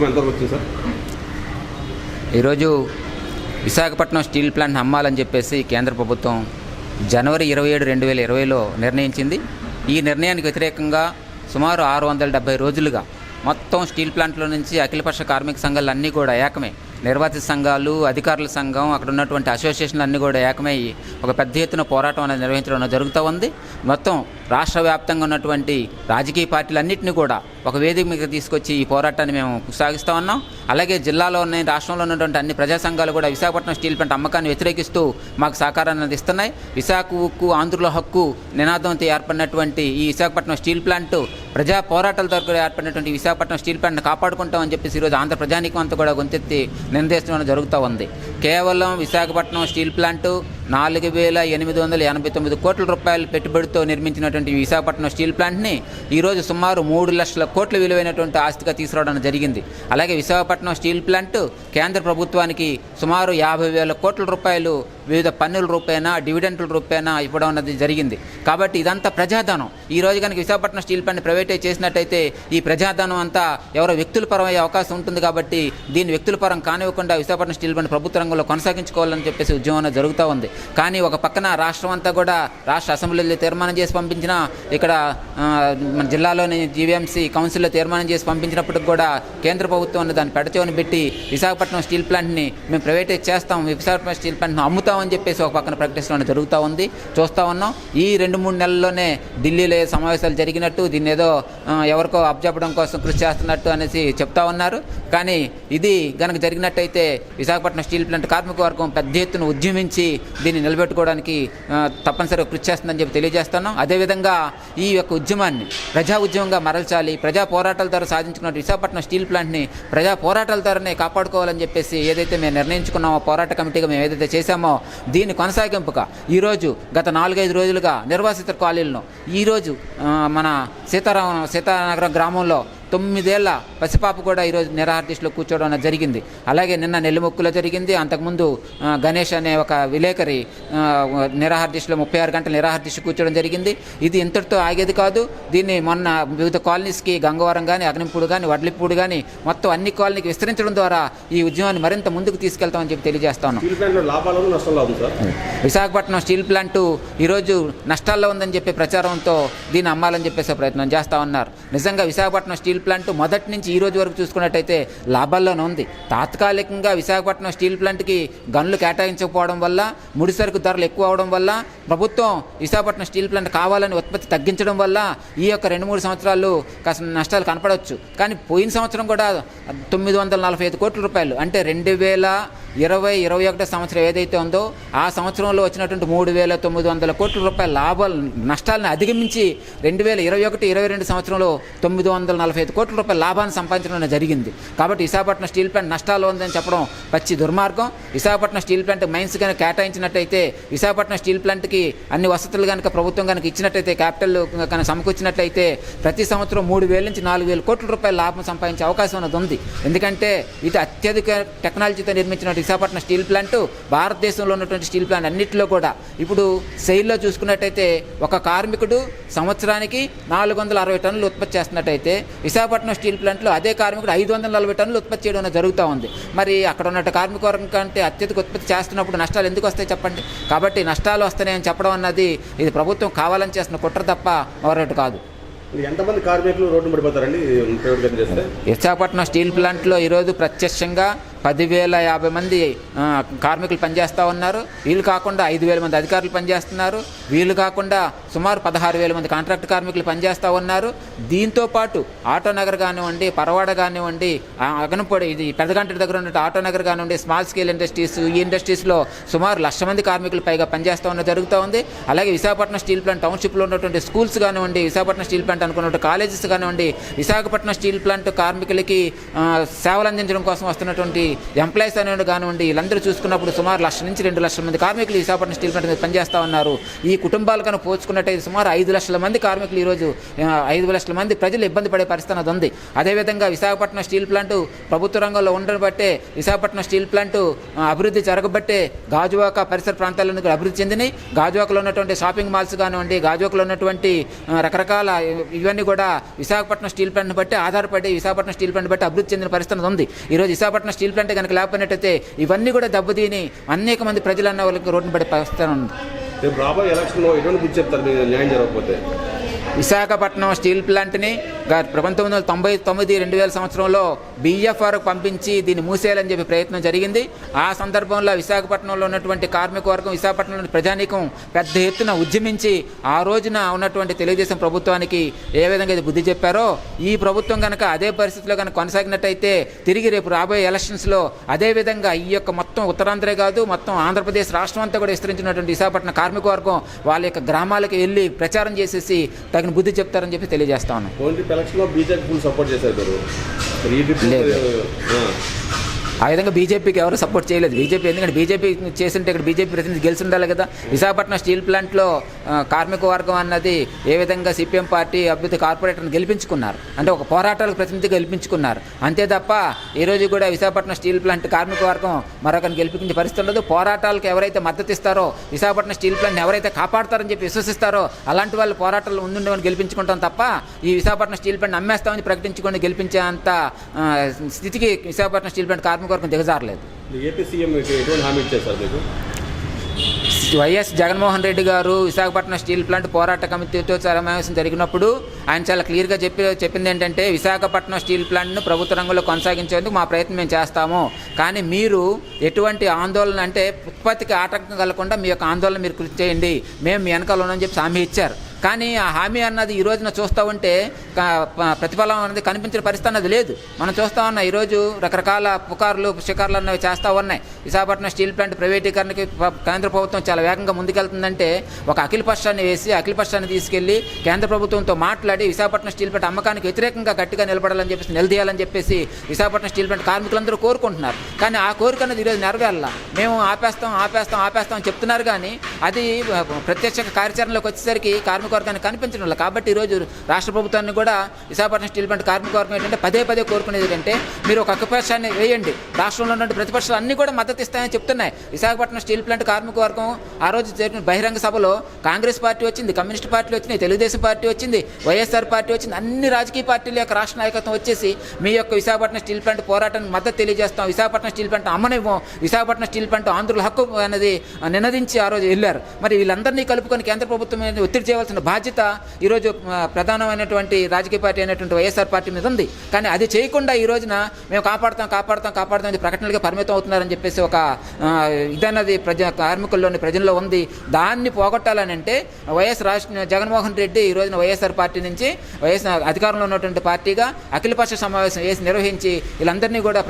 ఉద్యమం ఎంతవరకు వచ్చింది సార్? ఈరోజు విశాఖపట్నం స్టీల్ ప్లాంట్ని అమ్మాలని చెప్పేసి కేంద్ర ప్రభుత్వం జనవరి 27, 2020లో నిర్ణయించింది. ఈ నిర్ణయానికి వ్యతిరేకంగా సుమారు 670 రోజులుగా మొత్తం స్టీల్ ప్లాంట్లో నుంచి అఖిలపక్ష కార్మిక సంఘాలు అన్నీ కూడా ఏకమే, నిర్వాసిత సంఘాలు, అధికారుల సంఘం, అక్కడ ఉన్నటువంటి అసోసియేషన్లు అన్నీ కూడా ఏకమై ఒక పెద్ద ఎత్తున పోరాటం అనేది నిర్వహించడం జరుగుతూ ఉంది. మొత్తం రాష్ట్ర వ్యాప్తంగా ఉన్నటువంటి రాజకీయ పార్టీలన్నింటినీ కూడా ఒక వేదిక మీద తీసుకొచ్చి ఈ పోరాటాన్ని మేము సాగిస్తూ ఉన్నాం. అలాగే జిల్లాలో ఉన్న, రాష్ట్రంలో ఉన్నటువంటి అన్ని ప్రజా సంఘాలు కూడా విశాఖపట్నం స్టీల్ ప్లాంట్ అమ్మకాన్ని వ్యతిరేకిస్తూ మాకు సహకారాన్ని అందిస్తున్నాయి. విశాఖ ఉక్కు ఆంధ్రుల హక్కు నినాదంతో ఏర్పడినటువంటి ఈ విశాఖపట్నం స్టీల్ ప్లాంట్ ప్రజా పోరాటాల ద్వారా ఏర్పడినటువంటి విశాఖపట్నం స్టీల్ ప్లాంట్ని కాపాడుకుంటామని చెప్పేసి ఈరోజు ఆంధ్ర ప్రజానీకం అంతా కూడా గొంతెత్తి నిందించడం జరుగుతూ ఉంది. కేవలం విశాఖపట్నం స్టీల్ ప్లాంటు 4,889 కోట్ల రూపాయల పెట్టుబడితో నిర్మించినటువంటి విశాఖపట్నం స్టీల్ ప్లాంట్ని ఈరోజు సుమారు 3 లక్షల కోట్ల విలువైనటువంటి ఆస్తిగా తీసుకురావడం జరిగింది. అలాగే విశాఖపట్నం స్టీల్ ప్లాంట్ కేంద్ర ప్రభుత్వానికి సుమారు 50,000 కోట్ల రూపాయలు వివిధ పన్నుల రూపేణా, డివిడెంట్ల రూపేణా ఇవ్వడం అన్నది జరిగింది. కాబట్టి ఇదంతా ప్రజాధనం. ఈరోజు కనుక విశాఖపట్నం స్టీల్ ప్లాంట్ ప్రైవేటైజ్ చేసినట్టయితే ఈ ప్రజాధనం అంతా ఎవరో వ్యక్తుల పరం అయ్యే అవకాశం ఉంటుంది. కాబట్టి దీన్ని వ్యక్తుల పరం కానివ్వకుండా విశాఖపట్నం స్టీల్ ప్లాంట్ ప్రభుత్వ రంగంలో కొనసాగించుకోవాలని చెప్పేసి ఉద్యమం జరుగుతూ ఉంది. కానీ ఒక పక్కన రాష్ట్రం అంతా కూడా రాష్ట్ర అసెంబ్లీలో తీర్మానం చేసి పంపించిన, ఇక్కడ మన జిల్లాలోని జీవీఎంసీ కౌన్సిల్లో తీర్మానం చేసి పంపించినప్పటికి కూడా కేంద్ర ప్రభుత్వం దాన్ని పెడచెవిని పెట్టి విశాఖపట్నం స్టీల్ ప్లాంట్ని మేము ప్రైవేటైజ్ చేస్తాం, విశాఖపట్నం స్టీల్ ప్లాంట్ని అమ్ముతామని చెప్పేసి ఒక పక్కన ప్రకటించడం జరుగుతూ ఉంది. చూస్తూ ఉన్నాం. ఈ 2-3 నెలల్లోనే ఢిల్లీలో సమావేశాలు జరిగినట్టు, దీన్ని ఏదో ఎవరికో అప్పచెప్పడం కోసం కృషి చేస్తున్నట్టు అనేసి చెప్తా ఉన్నారు. కానీ ఇది కనుక జరిగినట్టయితే విశాఖపట్నం స్టీల్ ప్లాంట్ కార్మిక వర్గం పెద్ద ఎత్తున ఉద్యమించి దీన్ని నిలబెట్టుకోవడానికి తప్పనిసరిగా కృషి చేస్తుందని చెప్పి తెలియజేస్తున్నాం. అదేవిధంగా ఈ యొక్క ఉద్యమాన్ని ప్రజా ఉద్యమంగా మరల్చాలి, ప్రజా పోరాటాల ద్వారా సాధించుకున్న విశాఖపట్నం స్టీల్ ప్లాంట్ని ప్రజా పోరాటాల ద్వారానే కాపాడుకోవాలని చెప్పేసి ఏదైతే మేము నిర్ణయించుకున్నామో, పోరాట కమిటీగా మేము ఏదైతే చేశామో దీన్ని కొనసాగింపుగా ఈరోజు గత 4-5 రోజులుగా నిర్వాసిత కాలనీలను ఈరోజు మన సీతానగరం గ్రామంలో 9 ఏళ్ల పసిపాప కూడా ఈరోజు నిరాహార దీక్షలో కూర్చోవడం అనేది జరిగింది. అలాగే నిన్న నెల్లిముక్కులో జరిగింది. అంతకుముందు గణేష్ అనే ఒక విలేకరి నిరాహార దీక్షలో 36 గంటల నిరాహార దీక్ష కూర్చోవడం జరిగింది. ఇది ఇంతటితో ఆగేది కాదు. దీన్ని మొన్న వివిధ కాలనీస్కి, గంగవరం కానీ, అగ్నిపూడి కానీ, వడ్లిపూడి కానీ మొత్తం అన్ని కాలనీకి విస్తరించడం ద్వారా ఈ ఉద్యమాన్ని మరింత ముందుకు తీసుకెళ్తామని చెప్పి తెలియజేస్తాను. విశాఖపట్నం స్టీల్ ప్లాంటు ఈరోజు నష్టాల్లో ఉందని చెప్పి ప్రచారంతో దీన్ని అమ్మాలని చెప్పేసి ప్రయత్నం చేస్తూ ఉన్నారు. నిజంగా విశాఖపట్నం స్టీల్ ప్లాంట్ మొదటి నుంచి ఈ రోజు వరకు చూసుకున్నట్టయితే లాభాల్లోనే ఉంది. తాత్కాలికంగా విశాఖపట్నం స్టీల్ ప్లాంట్కి గనులు కేటాయించకపోవడం వల్ల, ముడిసరుకు ధరలు ఎక్కువ అవడం వల్ల, ప్రభుత్వం విశాఖపట్నం స్టీల్ ప్లాంట్ కావాలని ఉత్పత్తి తగ్గించడం వల్ల ఈ యొక్క 2-3 సంవత్సరాలు కాస్త నష్టాలు కనపడవచ్చు. కానీ పోయిన సంవత్సరం కూడా 945 కోట్ల రూపాయలు, అంటే 2020-21 సంవత్సరం ఏదైతే ఉందో ఆ సంవత్సరంలో వచ్చినటువంటి 3,900 కోట్ల రూపాయల లాభాలు నష్టాలను అధిగమించి 2021-22 సంవత్సరంలో 945 కోట్ల రూపాయల లాభాన్ని సంపాదించడం జరిగింది. కాబట్టి విశాఖపట్నం స్టీల్ ప్లాంట్ నష్టాలు ఉందని చెప్పడం పచ్చి దుర్మార్గం. విశాఖపట్నం స్టీల్ ప్లాంట్ మైన్స్ కనుక కేటాయించినట్టయితే, విశాఖపట్నం స్టీల్ ప్లాంట్కి అన్ని వసతులు కనుక ప్రభుత్వం కనుక ఇచ్చినట్టయితే, క్యాపిటల్ కనుక సమకూర్చినట్టయితే ప్రతి సంవత్సరం 3,000 నుంచి 4,000 కోట్ల రూపాయల లాభం సంపాదించే అవకాశం ఉన్నది ఉంది. ఎందుకంటే ఇది అత్యధిక టెక్నాలజీతో నిర్మించిన విశాఖపట్నం స్టీల్ ప్లాంట్ భారతదేశంలో ఉన్నటువంటి స్టీల్ ప్లాంట్ అన్నింటిలో కూడా ఇప్పుడు సెయిల్లో చూసుకున్నట్టయితే ఒక కార్మికుడు సంవత్సరానికి 460 టన్నులు ఉత్పత్తి చేస్తున్నట్టయితే విశాఖపట్నం స్టీల్ ప్లాంట్లో అదే కార్మికుడు 540 టన్నులు ఉత్పత్తి చేయడం జరుగుతూ ఉంది. మరి అక్కడ ఉన్న కార్మిక వర్గం కంటే అత్యధిక ఉత్పత్తి చేస్తున్నప్పుడు నష్టాలు ఎందుకు వస్తాయి చెప్పండి? కాబట్టి నష్టాలు వస్తాయని చెప్పడం అన్నది ఇది ప్రభుత్వం కావాలని చేస్తున్న కుట్ర తప్ప మరొకటి కాదు. ఎంతమంది కార్మికులు రోడ్డు పడిపోతారండి విశాఖపట్నం స్టీల్ ప్లాంట్లో ఈరోజు ప్రత్యక్షంగా 10,050 మంది కార్మికులు పనిచేస్తూ ఉన్నారు. వీళ్ళు కాకుండా 5,000 మంది అధికారులు పనిచేస్తున్నారు. వీళ్ళు కాకుండా సుమారు 16,000 మంది కాంట్రాక్ట్ కార్మికులు పనిచేస్తూ ఉన్నారు. దీంతోపాటు ఆటోనగర్ కానివ్వండి, పరవాడ కానివ్వండి, అగనపొడి, ఇది పెద్దగంట దగ్గర ఉన్న ఆటోనగర్ కానివ్వండి, స్మాల్ స్కేల్ ఇండస్ట్రీస్, ఈ ఇండస్ట్రీస్లో సుమారు 1,00,000 మంది కార్మికులు పైగా పనిచేస్తూ ఉన్న జరుగుతూ ఉంది. అలాగే విశాఖపట్నం స్టీల్ ప్లాంట్ టౌన్షిప్లో ఉన్నటువంటి స్కూల్స్ కానివ్వండి, విశాఖపట్నం స్టీల్ ప్లాంట్ అనుకున్నటువంటి కాలేజెస్ కానివ్వండి, విశాఖపట్నం స్టీల్ ప్లాంట్ కార్మికులకి సేవలు అందించడం కోసం వస్తున్నటువంటి ఎంప్లాయీస్ అనేవి కానివ్వండి, వీళ్ళందరూ చూసుకున్నప్పుడు సుమారు 1 నుంచి 2 లక్షల మంది కార్మికులు విశాఖపట్నం స్టీల్ ప్లాంట్ మీద పనిచేస్తూ ఉన్నారు. ఈ కుటుంబాలు కనుక పోల్చుకున్నట్టయితే సుమారు 5 లక్షల మంది కార్మికులు ఈరోజు 5 లక్షల మంది ప్రజలు ఇబ్బంది పడే పరిస్థితి అనేది ఉంది. అదేవిధంగా విశాఖపట్నం స్టీల్ ప్లాంట్ ప్రభుత్వ రంగంలో ఉండడం బట్టే విశాఖపట్నం స్టీల్ ప్లాంట్ అభివృద్ధి జరగబట్టే గాజువాక పరిసర ప్రాంతాలను అభివృద్ధి చెందినాయి. గాజువాకలో ఉన్నటువంటి షాపింగ్ మాల్స్ కానివ్వండి, గాజువాకలో ఉన్నటువంటి రకరకాల ఇవన్నీ కూడా విశాఖపట్నం స్టీల్ ప్లాంట్ని బట్టి ఆధారపడి విశాఖపట్నం స్టీల్ ప్లాంట్ బట్టి అభివృద్ధి చెందిన పరిస్థితి ఉంది. ఈరోజు విశాఖపట్నం స్టీల్ ప్లాంట్ కనుక లేకపోయినట్టయితే ఇవన్నీ కూడా దెబ్బతీని అనేక మంది ప్రజలన్న వాళ్ళకి రోడ్డున పడే పరిస్థితి ఉంది. రేపు రాబోయే ఎలక్షన్లో ఎటువంటి బుద్ధి చెప్తారు మీరు న్యాయం జరగకపోతే? విశాఖపట్నం స్టీల్ ప్లాంట్ని 1999-2000 సంవత్సరంలో BFR పంపించి దీన్ని మూసేయాలని చెప్పి ప్రయత్నం జరిగింది. ఆ సందర్భంలో విశాఖపట్నంలో ఉన్నటువంటి కార్మిక వర్గం, విశాఖపట్నంలోని ప్రజానీకం పెద్ద ఎత్తున ఉద్యమించి ఆ రోజున ఉన్నటువంటి తెలుగుదేశం ప్రభుత్వానికి ఏ విధంగా ఇది బుద్ధి చెప్పారో, ఈ ప్రభుత్వం కనుక అదే పరిస్థితిలో కనుక కొనసాగినట్టయితే తిరిగి రేపు రాబోయే ఎలక్షన్స్లో అదేవిధంగా ఈ యొక్క మొత్తం ఉత్తరాంధ్రే కాదు మొత్తం ఆంధ్రప్రదేశ్ రాష్ట్రం అంతా కూడా విస్తరించినటువంటి విశాఖపట్నం కార్మిక వర్గం వాళ్ళ యొక్క గ్రామాలకు వెళ్ళి ప్రచారం చేసేసి తగిన బుద్ధి చెప్తారని చెప్పి తెలియజేస్తా ఉన్నాం. ఎలక్షన్లో బీజేపీ ఫుల్ సపోర్ట్ చేశారు. ఆ విధంగా బీజేపీకి ఎవరు సపోర్ట్ చేయలేదు. బీజేపీ ఎందుకంటే బీజేపీ చేస్తుంటే ఇక్కడ బీజేపీ ప్రతినిధి గెలిచి ఉండాలి కదా. విశాఖపట్నం స్టీల్ ప్లాంట్లో కార్మిక వర్గం అన్నది ఏ విధంగా CPM పార్టీ అభ్యర్థి కార్పొరేటర్ని గెలిపించుకున్నారు అంటే ఒక పోరాటాలకు ప్రతినిధి గెలిపించుకున్నారు అంతే తప్ప ఈరోజు కూడా విశాఖపట్నం స్టీల్ ప్లాంట్ కార్మిక వర్గం మరొకరిని గెలిపించే పరిస్థితి ఉండదు. పోరాటాలకు ఎవరైతే మద్దతు ఇస్తారో, విశాఖపట్నం స్టీల్ ప్లాంట్ని ఎవరైతే కాపాడతారని చెప్పి విశ్వసిస్తారో అలాంటి వాళ్ళు పోరాటాలు ముందుండేవని గెలిపించుకుంటాం తప్ప ఈ విశాఖపట్నం స్టీల్ ప్లాంట్ అమ్మేస్తామని ప్రకటించుకొని గెలిపించే అంత స్థితికి విశాఖపట్నం స్టీల్ ప్లాంట్ కార్మిక వర్గం దిగజారలేదు. ఏపీ సీఎం ఎటువంటి హామీ ఇచ్చేసారు మీకు? వైఎస్ జగన్మోహన్ రెడ్డి గారు విశాఖపట్నం స్టీల్ ప్లాంట్ పోరాట కమిటీతో సమావేశం జరిగినప్పుడు ఆయన చాలా క్లియర్గా చెప్పింది ఏంటంటే విశాఖపట్నం స్టీల్ ప్లాంట్ను ప్రభుత్వ రంగంలో కొనసాగించేందుకు మా ప్రయత్నం మేము చేస్తాము, కానీ మీరు ఎటువంటి ఆందోళన అంటే ఉత్పత్తికి ఆటంకం కలగకుండా మీ యొక్క ఆందోళన మీరు కృషి చేయండి, మేము మీ వెనకాల ఉన్నామని చెప్పి హామీ ఇచ్చారు. కానీ ఆ హామీ అన్నది ఈ రోజున చూస్తూ ఉంటే ప్రతిఫలం అనేది కనిపించిన పరిస్థితి అన్నది లేదు. మనం చూస్తూ ఉన్నాం ఈరోజు రకరకాల పుకార్లు షికార్లు అన్నవి చేస్తూ ఉన్నాయి. విశాఖపట్నం స్టీల్ ప్లాంట్ ప్రైవేటీకరణకి కేంద్ర ప్రభుత్వం చాలా వేగంగా ముందుకెళ్తుందంటే ఒక అఖిలపక్షాన్ని వేసి అఖిలపక్షాన్ని తీసుకెళ్లి కేంద్ర ప్రభుత్వంతో మాట్లాడి విశాఖపట్నం స్టీల్ ప్లాంట్ అమ్మకానికి వ్యతిరేకంగా గట్టిగా నిలబడాలని చెప్పేసి నిలదీయాలని చెప్పేసి విశాఖపట్నం స్టీల్ ప్లాంట్ కార్మికులందరూ కోరుకుంటున్నారు. కానీ ఆ కోరిక అనేది ఈరోజు నెరవేరాల. మేము ఆపేస్తాం అని చెప్తున్నారు, కానీ అది ప్రత్యక్ష కార్యాచరణలోకి వచ్చేసరికి కార్మిక వర్గాన్ని కనిపించడం లేదు. కాబట్టి ఈరోజు రాష్ట్ర ప్రభుత్వాన్ని కూడా విశాఖపట్నం స్టీల్ ప్లాంట్ కార్మిక వర్గం ఏంటంటే పదే కోరుకునేది ఏంటంటే మీరు ఒక అఖిలపక్షాన్ని వేయండి, రాష్ట్రంలో ఉన్న ప్రతిపక్షాలు అన్నీ కూడా మద్దతు ఇస్తాయని చెప్తున్నాయి. విశాఖపట్నం స్టీల్ ప్లాంట్ కార్మిక వర్గం ఆ రోజు జరిగిన బహిరంగ సభలో కాంగ్రెస్ పార్టీ వచ్చింది, కమ్యూనిస్ట్ పార్టీ వచ్చింది, తెలుగుదేశం పార్టీ వచ్చింది, వైఎస్ఆర్ పార్టీ వచ్చింది, అన్ని రాజకీయ పార్టీల యొక్క రాష్ట్ర నాయకత్వం వచ్చేసి మీ యొక్క విశాఖపట్నం స్టీల్ ప్లాంట్ పోరాటానికి మద్దతు తెలియజేస్తాం, విశాఖపట్నం స్టీల్ ప్లాంట్ అమ్మనివ్వం, విశాఖపట్నం స్టీల్ ప్లాంట్ ఆంధ్రుల హక్కు అనేది నినదించి ఆ రోజు వెళ్ళారు. మరి వీళ్ళందరినీ కలుపుకొని కేంద్ర ప్రభుత్వం ఒత్తిడి చేయవలసిన బాధ్యత ఈరోజు ప్రధానమైనటువంటి రాజకీయ పార్టీ అయినటువంటి వైఎస్ఆర్ పార్టీ మీద ఉంది. కానీ అది చేయకుండా ఈ రోజున మేము కాపాడుతాం ప్రకటనలుగా పరిమితం అవుతున్నారని చెప్పేసి ఒక ఇదన్నది కార్మికుల్లోని ప్రజల్లో ఉంది. దాన్ని పోగొట్టాలని అంటే జగన్మోహన్ రెడ్డి ఈ రోజున వైఎస్ఆర్ పార్టీ నుంచి అధికారంలో ఉన్నటువంటి పార్టీగా అఖిలపక్ష సమావేశం నిర్వహించి వీళ్ళందరినీ కూడా